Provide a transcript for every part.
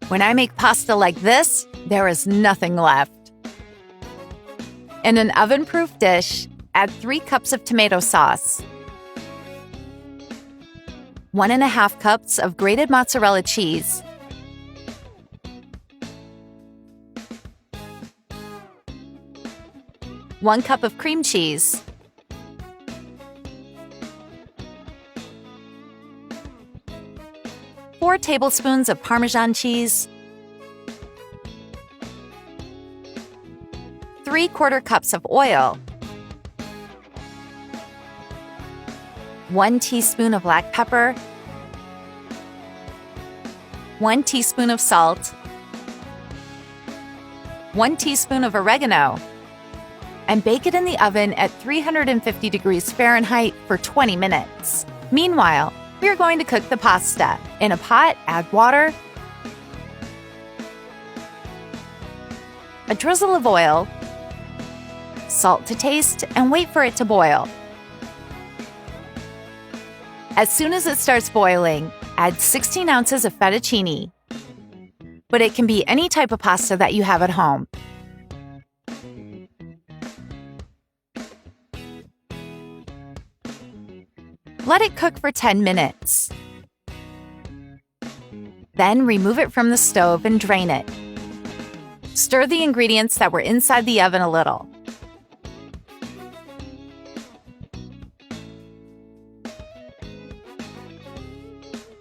When I make pasta like this, there is nothing left. In an oven-proof dish, add 3 cups of tomato sauce, 1½ cups of grated mozzarella cheese, 1 cup of cream cheese, 4 tablespoons of Parmesan cheese, 3/4 cups of oil, 1 teaspoon of black pepper, 1 teaspoon of salt, 1 teaspoon of oregano, and bake it in the oven at 350 degrees Fahrenheit for 20 minutes. Meanwhile, we are going to cook the pasta. In a pot, add water, a drizzle of oil, salt to taste, and wait for it to boil. As soon as it starts boiling, add 16 ounces of fettuccine. But it can be any type of pasta that you have at home. Let it cook for 10 minutes. Then remove it from the stove and drain it. Stir the ingredients that were inside the oven a little.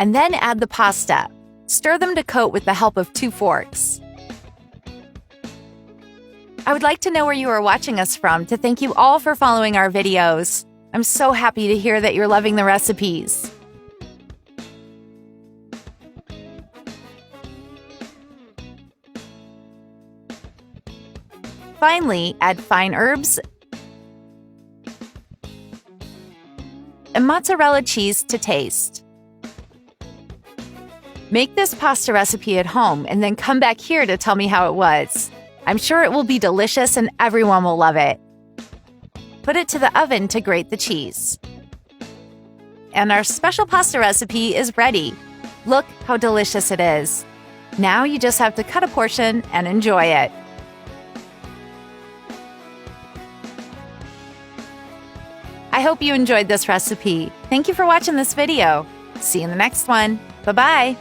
And then add the pasta. Stir them to coat with the help of 2 forks. I would like to know where you are watching us from to thank you all for following our videos. I'm so happy to hear that you're loving the recipes. Finally, add fine herbs and mozzarella cheese to taste. Make this pasta recipe at home and then come back here to tell me how it was. I'm sure it will be delicious and everyone will love it. Put it to the oven to grate the cheese. And our special pasta recipe is ready. Look how delicious it is. Now you just have to cut a portion and enjoy it. I hope you enjoyed this recipe. Thank you for watching this video. See you in the next one. Bye-bye.